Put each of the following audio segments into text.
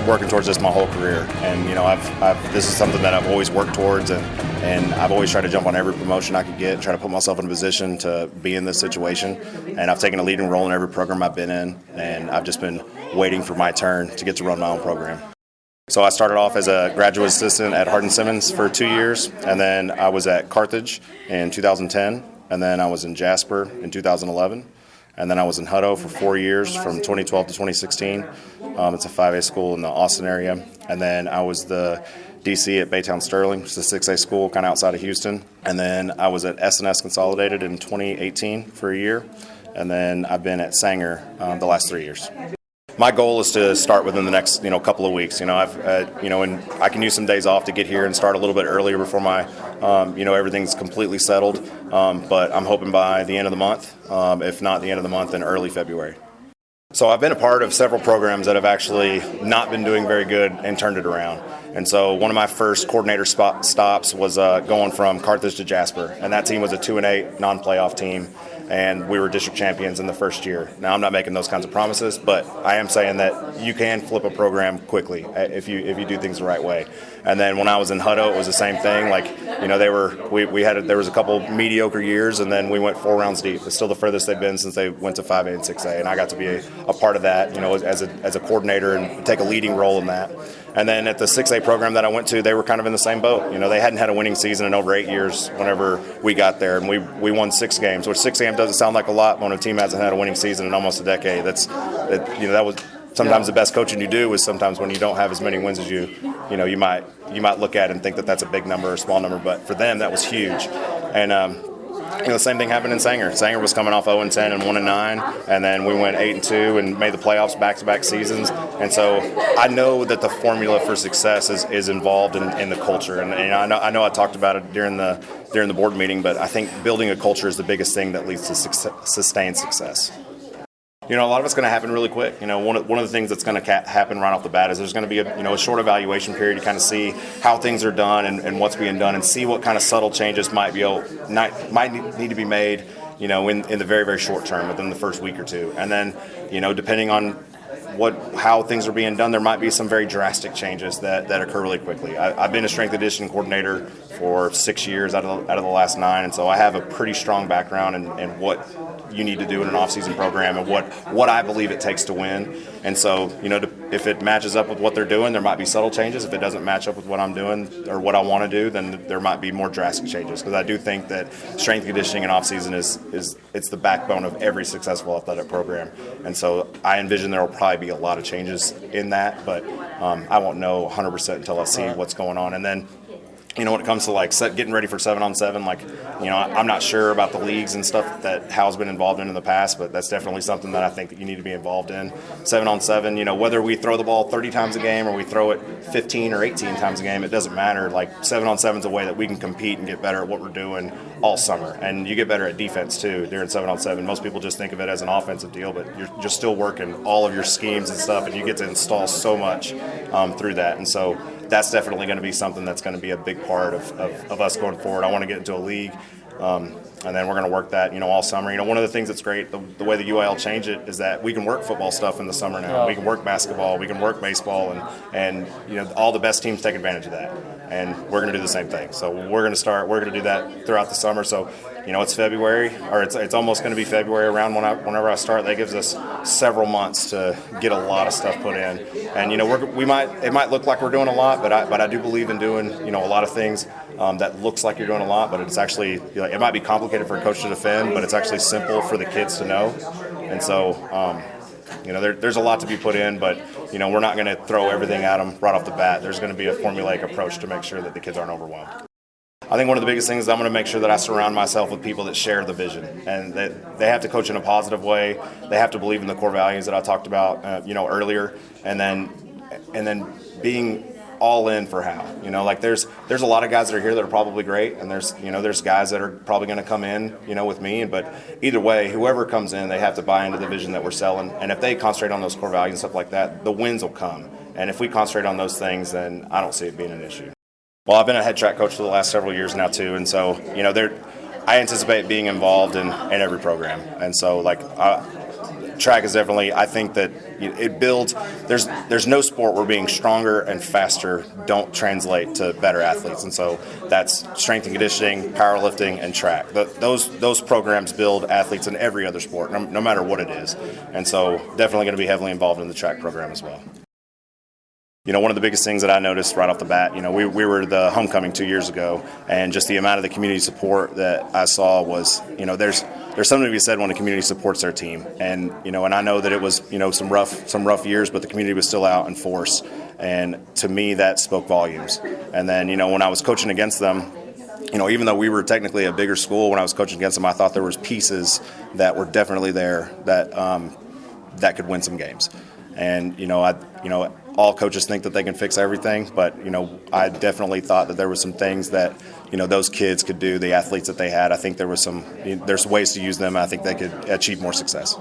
working towards this my whole career, and this is something that I've always worked towards, and I've always tried to jump on every promotion I could get and try to put myself in a position to be in this situation. And I've taken a leading role in every program I've been in, and I've just been waiting for my turn to get to run my own program. So I started off as a graduate assistant at Hardin-Simmons for 2 years, and then I was at Carthage in 2010, and then I was in Jasper in 2011, and then I was in Hutto for 4 years from 2012 to 2016. It's a 5A school in the Austin area, and then I was the DC at Baytown Sterling, which is a 6A school kind of outside of Houston, and then I was at S&S Consolidated in 2018 for a year, and then I've been at Sanger the last 3 years. My goal is to start within the next, couple of weeks. And I can use some days off to get here and start a little bit earlier before my, everything's completely settled. But I'm hoping by the end of the month, if not the end of the month, in early February. So I've been a part of several programs that have actually not been doing very good and turned it around. And so one of my first coordinator stops was going from Carthage to Jasper, and that team was a 2-8 non-playoff team. And we were district champions in the first year. Now, I'm not making those kinds of promises, but I am saying that you can flip a program quickly if you do things the right way. And then when I was in Hutto, it was the same thing. There was a couple mediocre years, and then we went 4 rounds deep. It's still the furthest they've been since they went to 5A and 6A, and I got to be a part of that, as a coordinator and take a leading role in that. And then at the 6A program that I went to, they were kind of in the same boat. They hadn't had a winning season in over 8 years whenever we got there, and we won 6 games, which 6 games doesn't sound like a lot when a team hasn't had a winning season in almost a decade. That was sometimes the best coaching you do is sometimes when you don't have as many wins as you might look at and think that that's a big number or a small number, but for them that was huge. And the same thing happened in Sanger. Sanger was coming off 0-10 and 1-9, and then we went 8-2 and made the playoffs back-to-back seasons. And so I know that the formula for success is involved in the culture. And I know I talked about it during the board meeting, but I think building a culture is the biggest thing that leads to sustained success. A lot of it's going to happen really quick. One of the things that's going to happen right off the bat is there's going to be a short evaluation period to kind of see how things are done and what's being done, and see what kind of subtle changes might need to be made, in the very, very short term, within the first week or two. And then, depending on how things are being done, there might be some very drastic changes that occur really quickly. I've been a strength addition coordinator for 6 years out of the last 9, and so I have a pretty strong background in what you need to do in an off-season program and what I believe it takes to win. And so, if it matches up with what they're doing, there might be subtle changes. If it doesn't match up with what I'm doing or what I want to do, then there might be more drastic changes, because I do think that strength conditioning in off-season it's the backbone of every successful athletic program. And so I envision there will probably be a lot of changes in that, but I won't know 100% until I see what's going on. And then, when it comes to getting ready for 7-on-7, I'm not sure about the leagues and stuff that Howe's been involved in the past, but that's definitely something that I think that you need to be involved in. 7-on-7, whether we throw the ball 30 times a game or we throw it 15 or 18 times a game, it doesn't matter. 7-on-7 is a way that we can compete and get better at what we're doing all summer. And you get better at defense too during 7-on-7. Most people just think of it as an offensive deal, but you're still working all of your schemes and stuff, and you get to install so much through that. And so that's definitely going to be something that's going to be a big part of us going forward. I want to get into a league, and then we're going to work that, all summer. One of the things that's great, the way the UIL changed it, is that we can work football stuff in the summer now. We can work basketball, we can work baseball, and all the best teams take advantage of that. And we're going to do the same thing. So we're going to do that throughout the summer. So, it's February, or it's almost going to be February around whenever I start. That gives us several months to get a lot of stuff put in. And, it might look like we're doing a lot, but I do believe in doing, a lot of things that looks like you're doing a lot, but it's actually, it might be complicated for a coach to defend, but it's actually simple for the kids to know. And so, there's a lot to be put in, but, we're not going to throw everything at them right off the bat. There's going to be a formulaic approach to make sure that the kids aren't overwhelmed. I think one of the biggest things is I'm going to make sure that I surround myself with people that share the vision, and that they have to coach in a positive way. They have to believe in the core values that I talked about, earlier, and then being all in for Howe. There's a lot of guys that are here that are probably great, and there's guys that are probably going to come in, with me. But either way, whoever comes in, they have to buy into the vision that we're selling. And if they concentrate on those core values and stuff like that, the wins will come. And if we concentrate on those things, then I don't see it being an issue. Well, I've been a head track coach for the last several years now too, and so I anticipate being involved in every program. And so track is definitely, I think that it builds, there's no sport where being stronger and faster don't translate to better athletes. And so that's strength and conditioning, powerlifting, and track. Those programs build athletes in every other sport, no matter what it is. And so definitely going to be heavily involved in the track program as well. One of the biggest things that I noticed right off the bat, we were the homecoming 2 years ago, and just the amount of the community support that I saw was, there's something to be said when a community supports their team. And, and I know that it was, some rough years, but the community was still out in force. And to me, that spoke volumes. And then, when I was coaching against them, even though we were technically a bigger school, when I was coaching against them, I thought there was pieces that were definitely there that could win some games. And, all coaches think that they can fix everything, but, I definitely thought that there were some things that, those kids could do, the athletes that they had. I think there's ways to use them. I think they could achieve more success.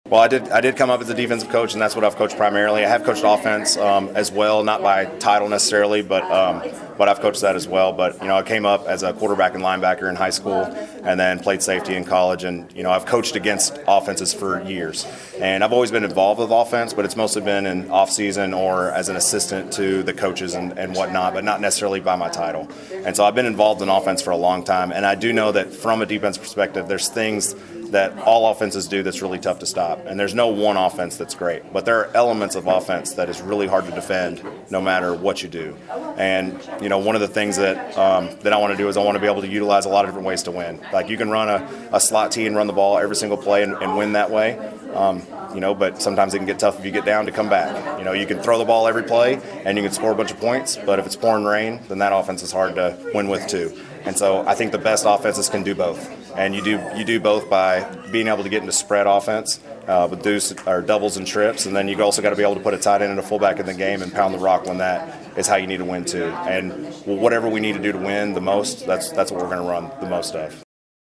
Well, I did come up as a defensive coach, and that's what I've coached primarily. I have coached offense as well, not by title necessarily, but I've coached that as well. But, I came up as a quarterback and linebacker in high school and then played safety in college. And, I've coached against offenses for years. And I've always been involved with offense, but it's mostly been in off-season or as an assistant to the coaches and whatnot, but not necessarily by my title. And so I've been involved in offense for a long time. And I do know that from a defense perspective, there's things that all offenses do that's really tough to stop. And there's no one offense that's great. But there are elements of offense that is really hard to defend no matter what you do. And, one of the things that I want to do is I want to be able to utilize a lot of different ways to win. Like you can run a slot tee and run the ball every single play and win that way. But sometimes it can get tough if you get down to come back. You can throw the ball every play and you can score a bunch of points, but if it's pouring rain, then that offense is hard to win with too. And so I think the best offenses can do both. And you do both by being able to get into spread offense with deuce or doubles and trips, and then you also got to be able to put a tight end and a fullback in the game and pound the rock when that is how you need to win too. And whatever we need to do to win the most, that's what we're going to run the most of.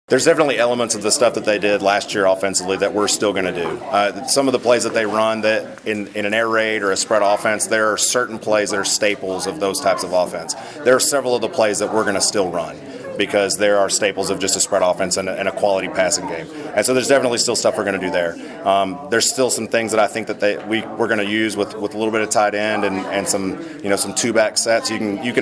There's definitely elements of the stuff that they did last year offensively that we're still going to do. Some of the plays that they run that in an air raid or a spread offense, there are certain plays that are staples of those types of offense. There are several of the plays that we're going to still run because there are staples of just a spread offense and a quality passing game. And so there's definitely still stuff we're going to do there. There's still some things that I think that we're going to use with a little bit of tight end and some two-back sets. You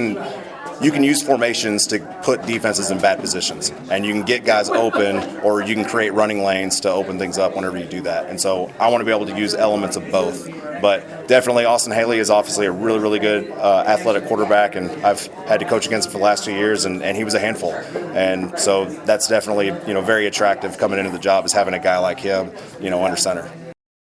can use formations to put defenses in bad positions, and you can get guys open, or you can create running lanes to open things up whenever you do that. And so I want to be able to use elements of both. But definitely Austin Haley is obviously a really, really good athletic quarterback, and I've had to coach against him for the last 2 years, and he was a handful. And so that's definitely very attractive coming into the job, is having a guy like him under center.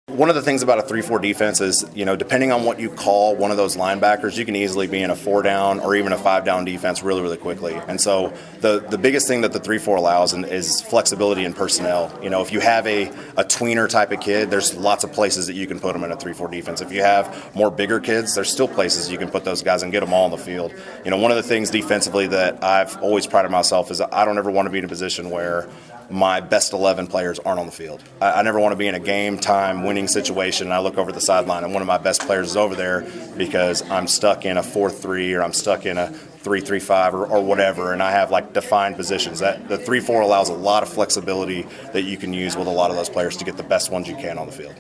One of the things about a 3-4 defense is, depending on what you call one of those linebackers, you can easily be in a 4-down or even a 5-down defense really, really quickly. And so the biggest thing that the 3-4 allows is flexibility in personnel. If you have a tweener type of kid, there's lots of places that you can put them in a 3-4 defense. If you have more bigger kids, there's still places you can put those guys and get them all on the field. One of the things defensively that I've always prided myself is I don't ever want to be in a position where my best 11 players aren't on the field. I never want to be in a game-time winning situation and I look over the sideline and one of my best players is over there because I'm stuck in a 4-3 or I'm stuck in a 3-3-5 or whatever, and I have defined positions. That the 3-4 allows a lot of flexibility that you can use with a lot of those players to get the best ones you can on the field.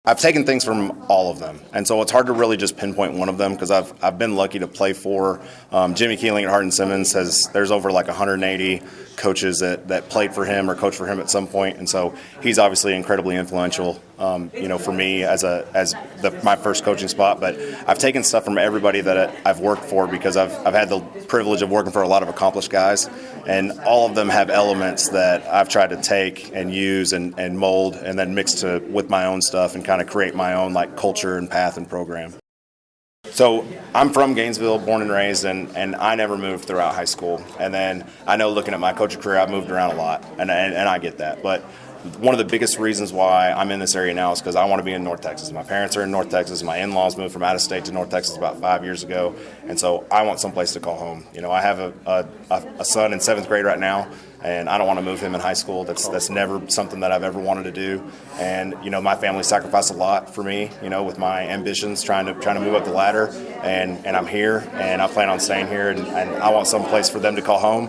I've taken things from all of them, and so it's hard to really just pinpoint one of them because I've been lucky to play for Jimmy Keeling at Hardin-Simmons. There's over 180 coaches that played for him or coached for him at some point, and so he's obviously incredibly influential. For me as my first coaching spot, but I've taken stuff from everybody that I've worked for because I've had the privilege of working for a lot of accomplished guys, and all of them have elements that I've tried to take and use and mold and then mix with my own stuff and kind of create my own culture and path and program. So I'm from Gainesville, born and raised, and I never moved throughout high school. And then I know looking at my coaching career, I've moved around a lot, and I get that. But one of the biggest reasons why I'm in this area now is because I want to be in North Texas. My parents are in North Texas. My in-laws moved from out of state to North Texas about 5 years ago, and so I want someplace to call home. I have a son in 7th grade right now, and I don't want to move him in high school. That's never something that I've ever wanted to do. And my family sacrificed a lot for me, with my ambitions, trying to move up the ladder, and I'm here, and I plan on staying here, and I want some place for them to call home,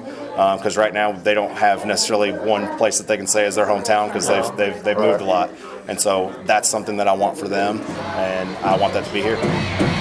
because right now they don't have necessarily one place that they can say is their hometown, because they've moved a lot, and so that's something that I want for them, and I want that to be here.